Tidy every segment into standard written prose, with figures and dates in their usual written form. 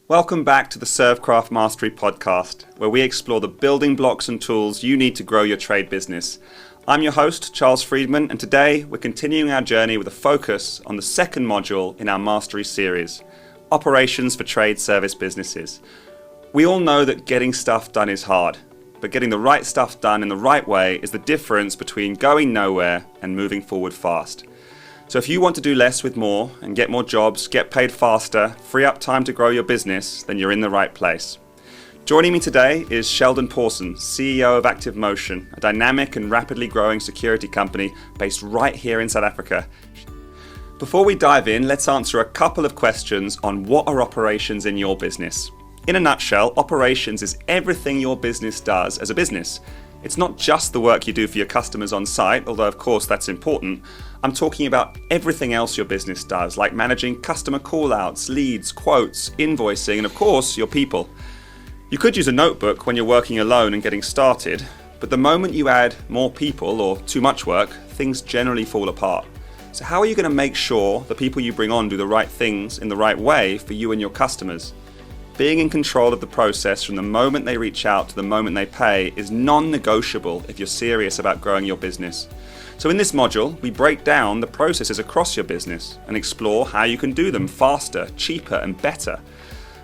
Welcome back to the ServCraft Mastery podcast, where we explore the building blocks and tools you need to grow your trade business. I'm your host, Charles Friedman, and today we're continuing our journey with a focus on the second module in our Mastery series, Operations for Trade Service Businesses. We all know that getting stuff done is hard, but getting the right stuff done in the right way is the difference between going nowhere and moving forward fast. So if you want to do less with more and get more jobs, get paid faster, free up time to grow your business, then you're in the right place. Joining me today is Sheldon Pawson, CEO of Active Motion, a dynamic and rapidly growing security company based right here in South Africa. Before we dive in, let's answer a couple of questions on what are operations in your business. In a nutshell, operations is everything your business does as a business. It's not just the work you do for your customers on site, although of course that's important. I'm talking about everything else your business does, like managing customer call-outs, leads, quotes, invoicing, and of course, your people. You could use a notebook when you're working alone and getting started, but the moment you add more people or too much work, things generally fall apart. So how are you going to make sure the people you bring on do the right things in the right way for you and your customers? Being in control of the process from the moment they reach out to the moment they pay is non-negotiable if you're serious about growing your business. So in this module, we break down the processes across your business and explore how you can do them faster, cheaper, and better.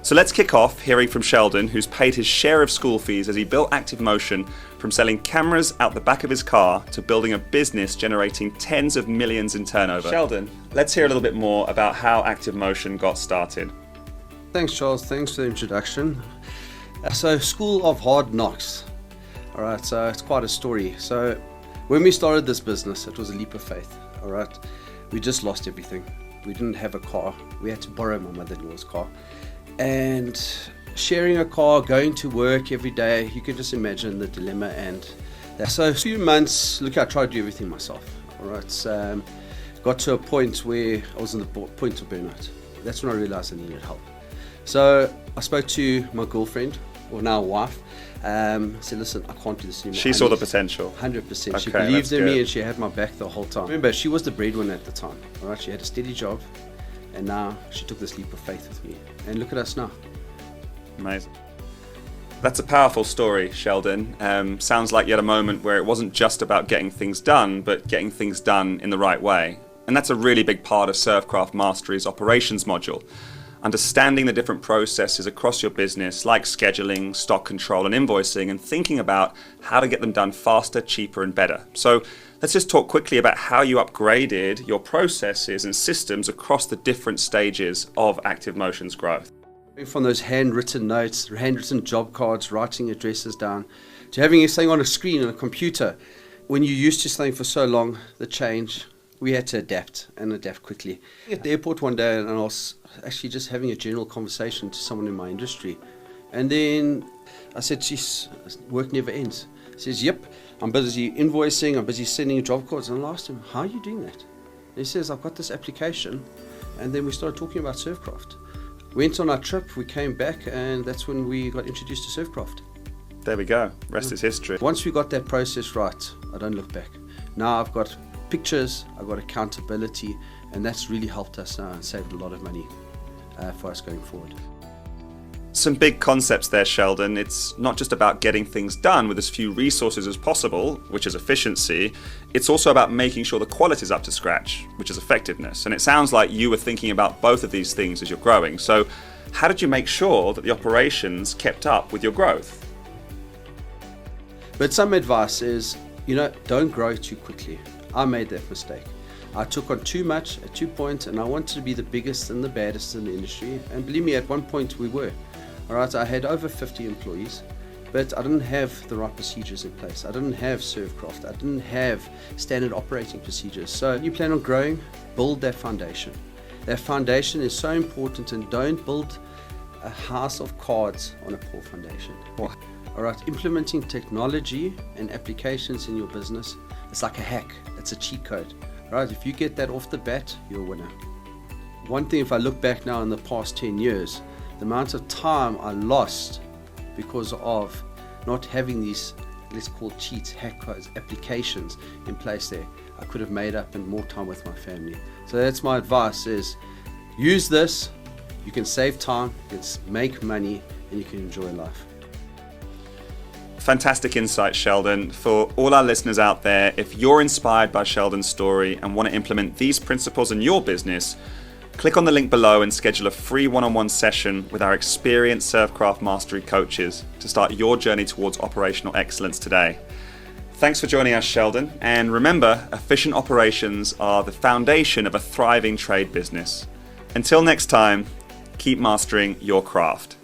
So let's kick off hearing from Sheldon, who's paid his share of school fees as he built Active Motion from selling cameras out the back of his car to building a business generating tens of millions in turnover. Sheldon, let's hear a little bit more about how Active Motion got started. Thanks, Charles. Thanks for the introduction. So, School of Hard Knocks. All right, so it's quite a story. So, when we started this business, it was a leap of faith. All right, we just lost everything. We didn't have a car. We had to borrow my mother-in-law's car. And sharing a car, going to work every day, you can just imagine the dilemma. And so, a few months, I tried to do everything myself. All right, got to a point where I was on the point of burnout. That's when I realized I needed help. So I spoke to my girlfriend, or now wife, said, listen, I can't do this anymore. She saw the potential. 100%. Okay, she believed in me good. and she had my back the whole time. Remember, she was the breadwinner at the time. All right, she had a steady job and now she took this leap of faith with me. And look at us now. Amazing. That's a powerful story, Sheldon. Sounds like you had a moment where it wasn't just about getting things done, but getting things done in the right way. And that's a really big part of ServCraft Mastery's operations module. Understanding the different processes across your business, like scheduling, stock control, and invoicing, and thinking about how to get them done faster, cheaper, and better. So let's just talk quickly about how you upgraded your processes and systems across the different stages of Active Motion's growth. From those handwritten notes, handwritten job cards, writing addresses down, to having something on a screen on a computer. When you're used to something for so long, the change, we had to adapt quickly. At the airport one day, and I was actually just having a general conversation to someone in my industry. And then I said, geez, work never ends. He says, yep, I'm busy invoicing, I'm busy sending job cards. And I asked him, how are you doing that? And he says, I've got this application. And then we started talking about ServCraft. Went on our trip, we came back, and that's when we got introduced to ServCraft. There we go, rest is history. Once we got that process right, I don't look back. Now I've got pictures, I've got accountability, and that's really helped us now and saved a lot of money for us going forward. Some big concepts there, Sheldon. It's not just about getting things done with as few resources as possible, which is efficiency. It's also about making sure the quality is up to scratch, which is effectiveness. And it sounds like you were thinking about both of these things as you're growing. So how did you make sure that the operations kept up with your growth? But some advice is, don't grow too quickly. I made that mistake. I took on too much at 2 points, and I wanted to be the biggest and the baddest in the industry. And believe me, at one point we were. All right, I had over 50 employees, but I didn't have the right procedures in place. I didn't have ServCraft. I didn't have standard operating procedures. So you plan on growing, build that foundation. That foundation is so important, and don't build a house of cards on a poor foundation. What? All right, implementing technology and applications in your business, it's like a hack. It's a cheat code. Right, if you get that off the bat, you're a winner. One thing, if I look back now in the past 10 years, the amount of time I lost because of not having these, let's call cheats, hack codes, applications in place there, I could have made up in more time with my family. So that's my advice is, use this, You can save time, you can make money, and you can enjoy life. Fantastic insight, Sheldon. For all our listeners out there, if you're inspired by Sheldon's story and want to implement these principles in your business, click on the link below and schedule a free one-on-one session with our experienced ServCraft Mastery coaches to start your journey towards operational excellence today. Thanks for joining us, Sheldon. And remember, efficient operations are the foundation of a thriving trade business. Until next time, keep mastering your craft.